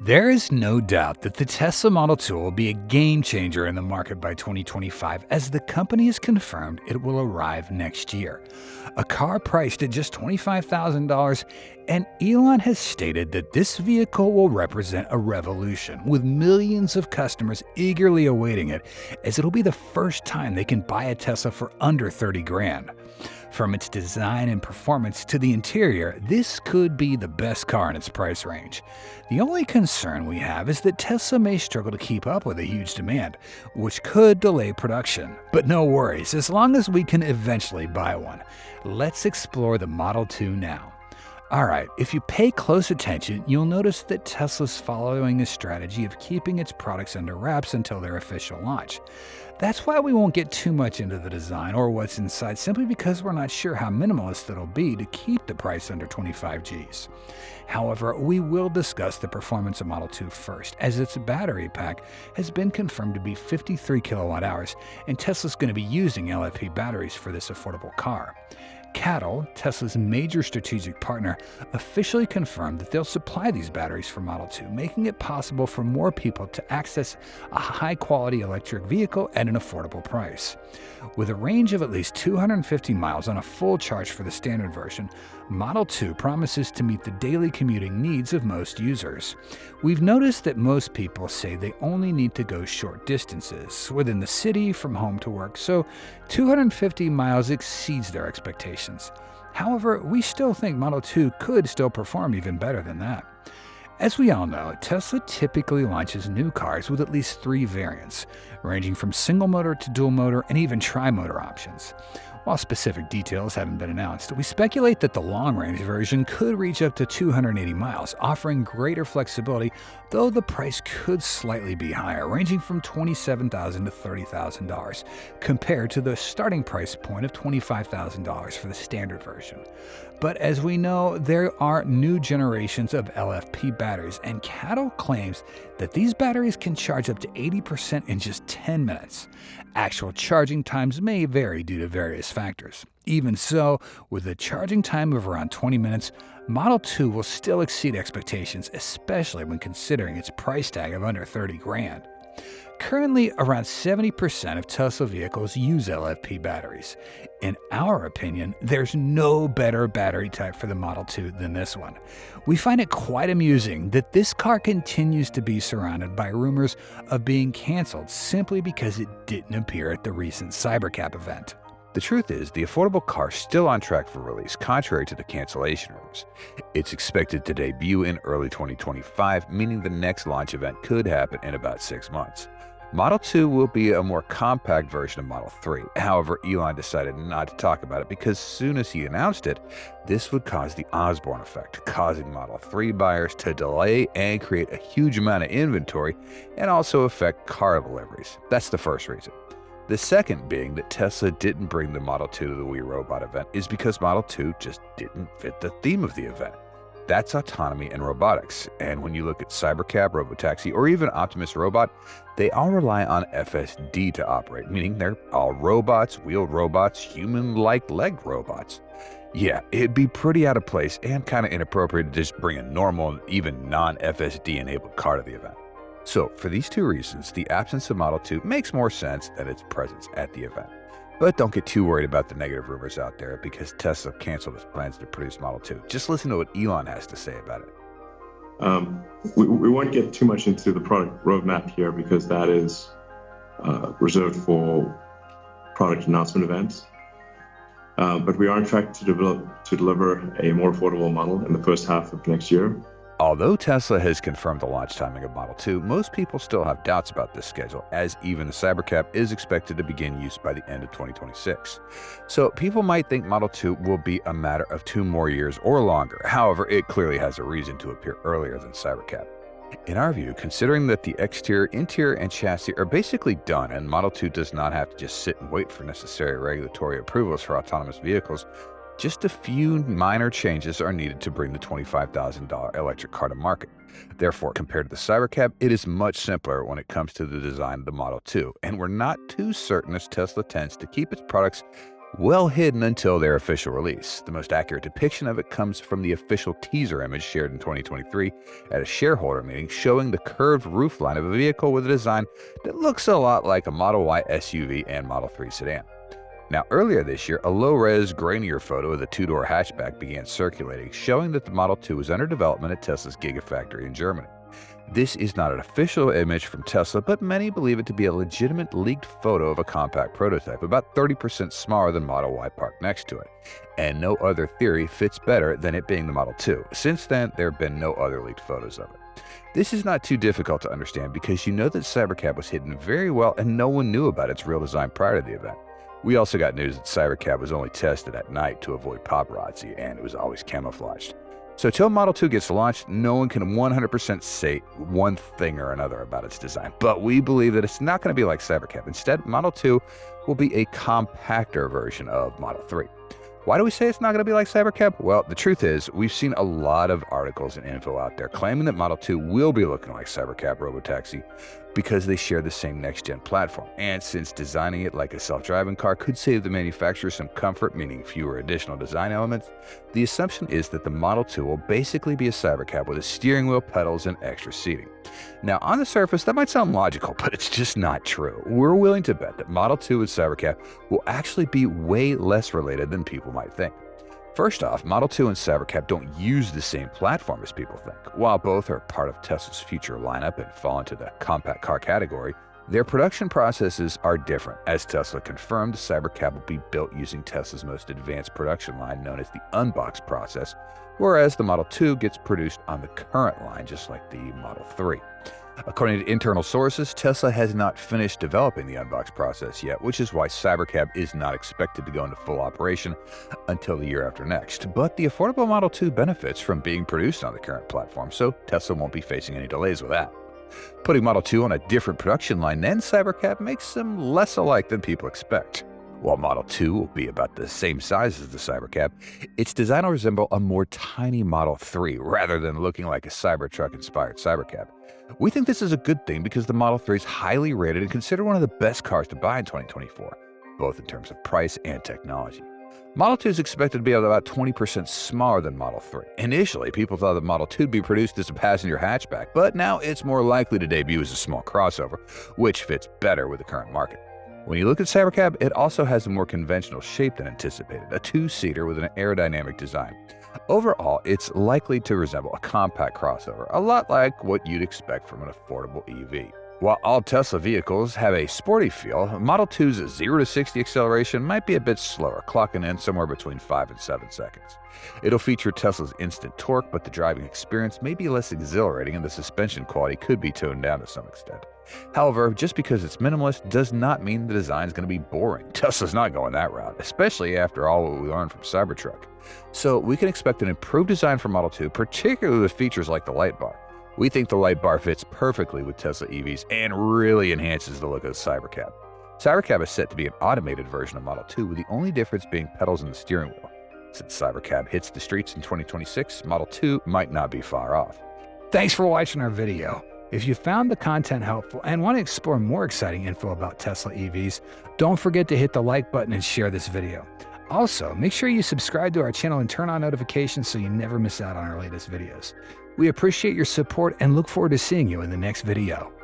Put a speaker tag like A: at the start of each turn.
A: There is no doubt that the Tesla Model 2 will be a game changer in the market by 2025, as the company has confirmed it will arrive next year. A car priced at just $25,000, and Elon has stated that this vehicle will represent a revolution, with millions of customers eagerly awaiting it, as it'll be the first time they can buy a Tesla for under 30 grand. From its design and performance to the interior, this could be the best car in its price range. The only concern we have is that Tesla may struggle to keep up with a huge demand, which could delay production. But no worries, as long as we can eventually buy one. Let's explore the Model 2 now. Alright, if you pay close attention, you'll notice that Tesla's following a strategy of keeping its products under wraps until their official launch. That's why we won't get too much into the design or what's inside, simply because we're not sure how minimalist it'll be to keep the price under 25 Gs. However, we will discuss the performance of Model 2 first, as its battery pack has been confirmed to be 53 kilowatt hours, and Tesla's going to be using LFP batteries for this affordable car. CATL, Tesla's major strategic partner, officially confirmed that they'll supply these batteries for Model 2, making it possible for more people to access a high-quality electric vehicle at an affordable price. With a range of at least 250 miles on a full charge for the standard version, Model 2 promises to meet the daily commuting needs of most users. We've noticed that most people say they only need to go short distances within the city from home to work, so 250 miles exceeds their expectations. However, we still think Model 2 could still perform even better than that. As we all know, Tesla typically launches new cars with at least 3 variants, ranging from single motor to dual motor and even tri-motor options. While specific details haven't been announced, we speculate that the long-range version could reach up to 280 miles, offering greater flexibility, though the price could slightly be higher, ranging from $27,000 to $30,000, compared to the starting price point of $25,000 for the standard version. But as we know, there are new generations of LFP batteries, and CATL claims that these batteries can charge up to 80% in just 10 minutes. Actual charging times may vary due to various factors. Even so, with a charging time of around 20 minutes, Model 2 will still exceed expectations, especially when considering its price tag of under 30 grand. Currently, around 70% of Tesla vehicles use LFP batteries. In our opinion, there's no better battery type for the Model 2 than this one. We find it quite amusing that this car continues to be surrounded by rumors of being canceled simply because it didn't appear at the recent Cybercab event.
B: The truth is, the affordable car is still on track for release, contrary to the cancellation rumors. It's expected to debut in early 2025, meaning the next launch event could happen in about 6 months. Model 2 will be a more compact version of Model 3. However, Elon decided not to talk about it because as soon as he announced it, this would cause the Osborne effect, causing Model 3 buyers to delay and create a huge amount of inventory and also affect car deliveries. That's the first reason. The second being that Tesla didn't bring the Model 2 to the We Robot event is because Model 2 just didn't fit the theme of the event. That's autonomy and robotics. And when you look at Cybercab, Robotaxi, or even Optimus Robot, they all rely on FSD to operate, meaning they're all robots, wheeled robots, human-like legged robots. Yeah, it'd be pretty out of place and kind of inappropriate to just bring a normal, even non-FSD enabled car to the event. So, for these 2 reasons, the absence of Model 2 makes more sense than its presence at the event. But don't get too worried about the negative rumors out there because Tesla canceled its plans to produce Model 2. Just listen to what Elon has to say about it.
C: We won't get too much into the product roadmap here because that is reserved for product announcement events. But we are on track to deliver a more affordable model in the first half of next year.
B: Although Tesla has confirmed the launch timing of Model 2, most people still have doubts about this schedule, as even the Cybercab is expected to begin use by the end of 2026. So people might think Model 2 will be a matter of 2 more years or longer. However, it clearly has a reason to appear earlier than Cybercab. In our view, considering that the exterior, interior, and chassis are basically done and Model 2 does not have to just sit and wait for necessary regulatory approvals for autonomous vehicles, just a few minor changes are needed to bring the $25,000 electric car to market. Therefore, compared to the Cybercab, it is much simpler when it comes to the design of the Model 2, and we're not too certain as Tesla tends to keep its products well hidden until their official release. The most accurate depiction of it comes from the official teaser image shared in 2023 at a shareholder meeting, showing the curved roofline of a vehicle with a design that looks a lot like a Model Y SUV and Model 3 sedan. Now, earlier this year, a low-res, grainier photo of the two-door hatchback began circulating, showing that the Model 2 was under development at Tesla's Gigafactory in Germany. This is not an official image from Tesla, but many believe it to be a legitimate leaked photo of a compact prototype, about 30% smaller than Model Y parked next to it. And no other theory fits better than it being the Model 2. Since then, there have been no other leaked photos of it. This is not too difficult to understand because you know that Cybercab was hidden very well and no one knew about its real design prior to the event. We also got news that Cybercab was only tested at night to avoid paparazzi, and it was always camouflaged. So till Model 2 gets launched, no one can 100% say one thing or another about its design. But we believe that it's not going to be like Cybercab. Instead, Model 2 will be a compactor version of Model 3. Why do we say it's not going to be like Cybercab? Well, the truth is, we've seen a lot of articles and info out there claiming that Model 2 will be looking like Cybercab Robotaxi because they share the same next-gen platform. And since designing it like a self-driving car could save the manufacturer some comfort, meaning fewer additional design elements, the assumption is that the Model 2 will basically be a Cybercab with a steering wheel, pedals, and extra seating. Now, on the surface, that might sound logical, but it's just not true. We're willing to bet that Model 2 and Cybercab will actually be way less related than people might think. First off, Model 2 and Cybercab don't use the same platform as people think. While both are part of Tesla's future lineup and fall into the compact car category, their production processes are different. As Tesla confirmed, Cybercab will be built using Tesla's most advanced production line known as the unbox process, whereas the Model 2 gets produced on the current line, just like the Model 3. According to internal sources, Tesla has not finished developing the unbox process yet, which is why Cybercab is not expected to go into full operation until the year after next. But the affordable Model 2 benefits from being produced on the current platform, so Tesla won't be facing any delays with that. Putting Model 2 on a different production line than Cybercab makes them less alike than people expect. While Model 2 will be about the same size as the Cybercab, its design will resemble a more tiny Model 3 rather than looking like a Cybertruck-inspired Cybercab. We think this is a good thing because the Model 3 is highly rated and considered one of the best cars to buy in 2024, both in terms of price and technology. Model 2 is expected to be about 20% smaller than Model 3. Initially, people thought that Model 2 would be produced as a passenger hatchback, but now it's more likely to debut as a small crossover, which fits better with the current market. When you look at Cybercab, it also has a more conventional shape than anticipated, a two-seater with an aerodynamic design. Overall, it's likely to resemble a compact crossover, a lot like what you'd expect from an affordable EV. While all Tesla vehicles have a sporty feel, Model 2's 0 to 60 acceleration might be a bit slower, clocking in somewhere between 5 and 7 seconds. It'll feature Tesla's instant torque, but the driving experience may be less exhilarating and the suspension quality could be toned down to some extent. However, just because it's minimalist does not mean the design is going to be boring. Tesla's not going that route, especially after all what we learned from Cybertruck. So we can expect an improved design for Model 2, particularly with features like the light bar. We think the light bar fits perfectly with Tesla EVs and really enhances the look of the Cybercab. Cybercab is set to be an automated version of Model 2, with the only difference being pedals in the steering wheel. Since Cybercab hits the streets in 2026, Model 2 might not be far off.
A: Thanks for watching our video. If you found the content helpful and want to explore more exciting info about Tesla EVs, don't forget to hit the like button and share this video. Also, make sure you subscribe to our channel and turn on notifications so you never miss out on our latest videos. We appreciate your support and look forward to seeing you in the next video.